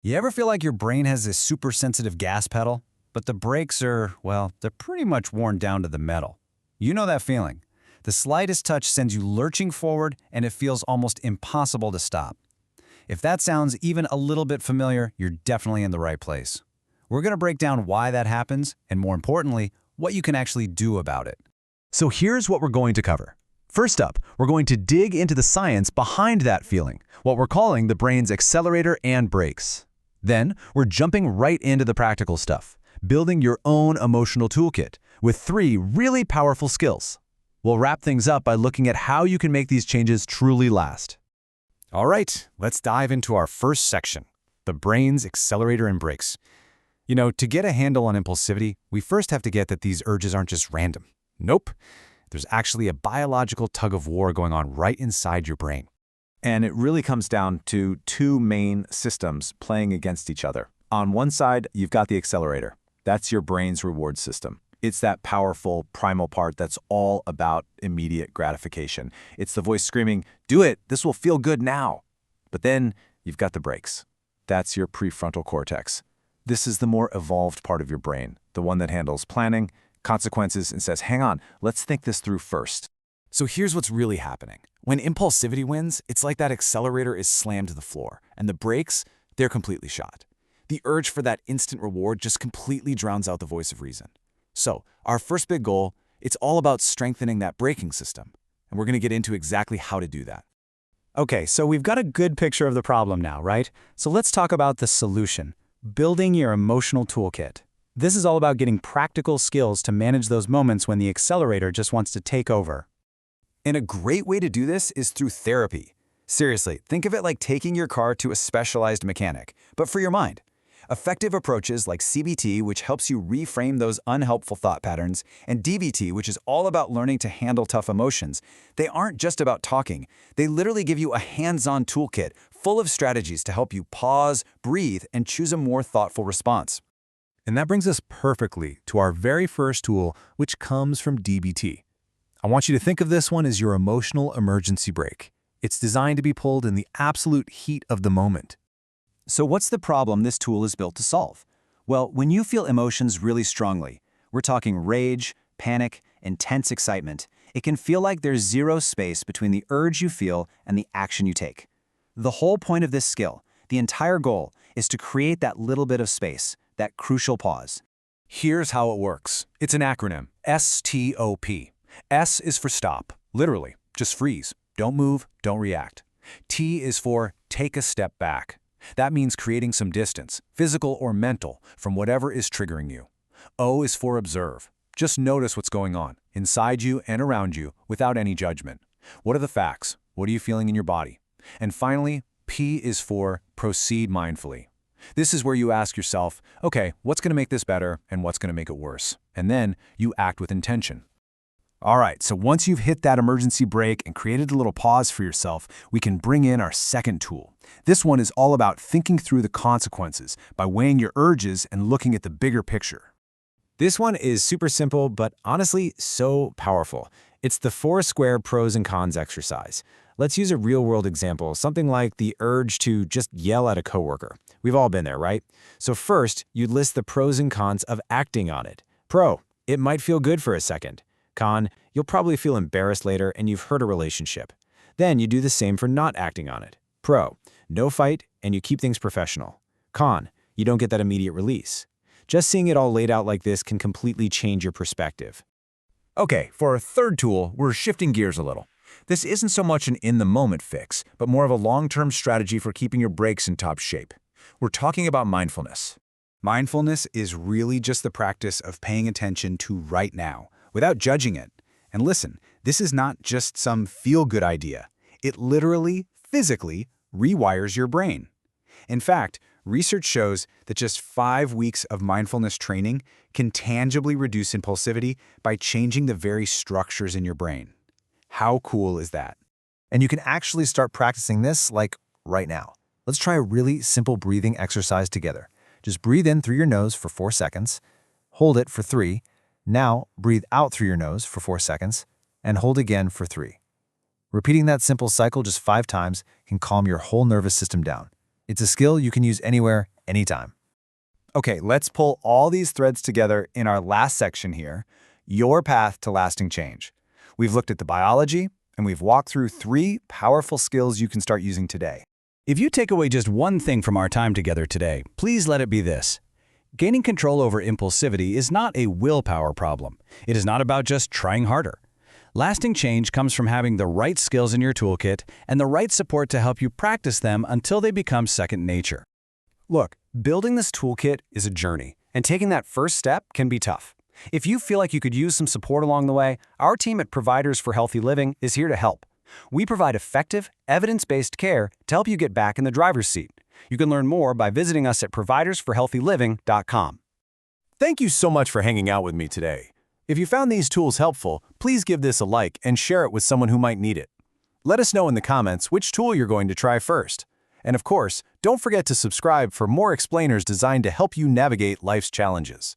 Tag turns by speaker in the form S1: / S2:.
S1: You ever feel like your brain has this super sensitive gas pedal, but the brakes are, well, they're pretty much worn down to the metal? You know that feeling. The slightest touch sends you lurching forward and it feels almost impossible to stop. If that sounds even a little bit familiar, you're definitely in the right place. We're going to break down why that happens and, more importantly, what you can actually do about it.
S2: So here's what we're going to cover. First up, we're going to dig into the science behind that feeling, what we're calling the brain's accelerator and brakes. Then, we're jumping right into the practical stuff, building your own emotional toolkit with 3 really powerful skills. We'll wrap things up by looking at how you can make these changes truly last.
S1: All right, let's dive into our first section, the brain's accelerator and brakes. You know, to get a handle on impulsivity, we first have to get that these urges aren't just random. Nope. There's actually a biological tug-of-war going on right inside your brain.
S2: And it really comes down to 2 main systems playing against each other. On one side, you've got the accelerator. That's your brain's reward system. It's that powerful, primal part that's all about immediate gratification. It's the voice screaming, "Do it, this will feel good now." But then you've got the brakes. That's your prefrontal cortex. This is the more evolved part of your brain, the one that handles planning, consequences, and says, hang on, let's think this through first.
S1: So here's what's really happening. When impulsivity wins, it's like that accelerator is slammed to the floor, and the brakes, they're completely shot. The urge for that instant reward just completely drowns out the voice of reason. So, our first big goal, it's all about strengthening that braking system, and we're going to get into exactly how to do that. Okay, so we've got a good picture of the problem now, right? So let's talk about the solution, building your emotional toolkit. This is all about getting practical skills to manage those moments when the accelerator just wants to take over. And a great way to do this is through therapy. Seriously, think of it like taking your car to a specialized mechanic, but for your mind. Effective approaches like CBT, which helps you reframe those unhelpful thought patterns, and DBT, which is all about learning to handle tough emotions, they aren't just about talking. They literally give you a hands-on toolkit full of strategies to help you pause, breathe, and choose a more thoughtful response.
S2: And that brings us perfectly to our very first tool, which comes from DBT. I want you to think of this one as your emotional emergency brake. It's designed to be pulled in the absolute heat of the moment.
S1: So what's the problem this tool is built to solve? Well, when you feel emotions really strongly, we're talking rage, panic, intense excitement, it can feel like there's zero space between the urge you feel and the action you take. The whole point of this skill, the entire goal, is to create that little bit of space, that crucial pause.
S2: Here's how it works. It's an acronym, STOP. S is for stop, literally, just freeze. Don't move, don't react. T is for take a step back. That means creating some distance, physical or mental, from whatever is triggering you. O is for observe. Just notice what's going on, inside you and around you, without any judgment. What are the facts? What are you feeling in your body? And finally, P is for proceed mindfully. This is where you ask yourself, okay, what's going to make this better and what's going to make it worse? And then you act with intention. All right, so once you've hit that emergency brake and created a little pause for yourself, we can bring in our second tool. This one is all about thinking through the consequences by weighing your urges and looking at the bigger picture.
S1: This one is super simple, but honestly, so powerful. It's the 4 square pros and cons exercise. Let's use a real-world example, something like the urge to just yell at a coworker. We've all been there, right? So first, you'd list the pros and cons of acting on it. Pro, it might feel good for a second. Con, you'll probably feel embarrassed later and you've hurt a relationship. Then you do the same for not acting on it. Pro, no fight and you keep things professional. Con, you don't get that immediate release. Just seeing it all laid out like this can completely change your perspective.
S2: Okay, for our third tool, we're shifting gears a little. This isn't so much an in-the-moment fix, but more of a long-term strategy for keeping your brakes in top shape. We're talking about mindfulness.
S1: Mindfulness is really just the practice of paying attention to right now, without judging it. And listen, this is not just some feel-good idea. It literally, physically, rewires your brain. In fact, research shows that just 5 weeks of mindfulness training can tangibly reduce impulsivity by changing the very structures in your brain. How cool is that?
S2: And you can actually start practicing this like right now. Let's try a really simple breathing exercise together. Just breathe in through your nose for 4 seconds, hold it for 3, now breathe out through your nose for 4 seconds, and hold again for 3. Repeating that simple cycle just 5 times can calm your whole nervous system down. It's a skill you can use anywhere, anytime. Okay, let's pull all these threads together in our last section here, your path to lasting change. We've looked at the biology, and we've walked through 3 powerful skills you can start using today.
S3: If you take away just one thing from our time together today, please let it be this. Gaining control over impulsivity is not a willpower problem. It is not about just trying harder. Lasting change comes from having the right skills in your toolkit and the right support to help you practice them until they become second nature.
S2: Look, building this toolkit is a journey, and taking that first step can be tough. If you feel like you could use some support along the way, our team at Providers for Healthy Living is here to help. We provide effective, evidence-based care to help you get back in the driver's seat. You can learn more by visiting us at providersforhealthyliving.com. Thank you so much for hanging out with me today. If you found these tools helpful, please give this a like and share it with someone who might need it. Let us know in the comments which tool you're going to try first. And of course, don't forget to subscribe for more explainers designed to help you navigate life's challenges.